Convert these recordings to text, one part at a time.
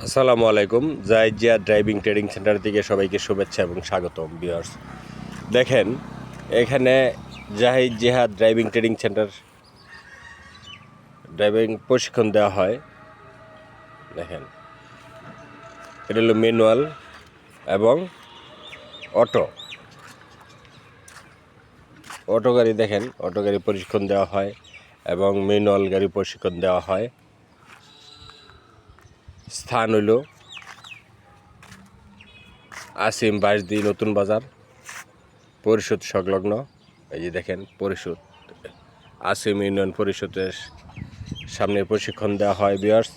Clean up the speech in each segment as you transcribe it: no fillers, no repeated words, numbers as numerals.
আসসালামু আলাইকুম। Zahid Zia driving training centre থেকে সবাইকে শুভেচ্ছা এবং স্বাগতম ভিউয়ার্স। দেখেন এখানে Zahid Zia driving training centre driving প্রশিক্ষণ দেওয়া হয়। দেখেন এটা হলো ম্যানুয়াল এবং অটো গাড়ি। দেখেন অটো গাড়ি প্রশিক্ষণ দেওয়া হয় এবং ম্যানুয়াল গাড়ি প্রশিক্ষণ দেওয়া হয়। স্থান হইল আসিম বাসদি নতুন বাজার পরিষদ সংলগ্ন। এই যে দেখেন পরিষদ, আসিম ইউনিয়ন পরিষদের সামনে প্রশিক্ষণ দেওয়া হয়। ভিউয়ার্স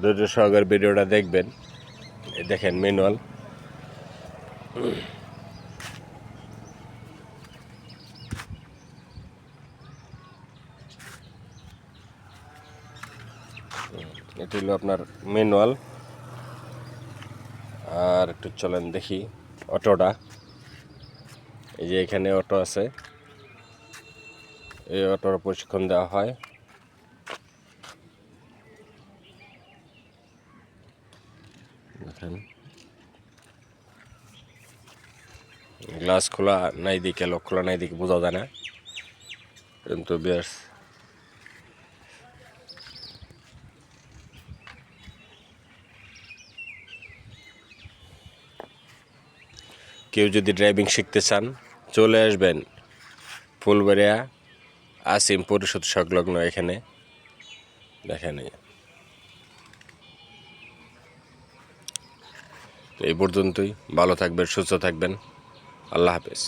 ধৈর্য সহকারে ভিডিওটা দেখবেন। এই দেখেন ম্যানুয়াল। এটি হলো আপনার ম্যানুয়াল। আর একটু চলেন দেখি অটোটা। এই যে এখানে অটো আছে, এই অটোর প্রশিক্ষণ দেওয়া হয়। দেখেন গ্লাস খোলা নাই দিকে, লক খোলা নাই দিকে বোঝা যায় না, কিন্তু বেশ কেউ যদি ড্রাইভিং শিখতে চান চলে আসবেন ফুলবাড়িয়া আসিম পরিষদ সংলগ্ন এখানে। দেখেন এই পর্যন্তই। ভালো থাকবেন, সুস্থ থাকবেন। আল্লাহ হাফেজ।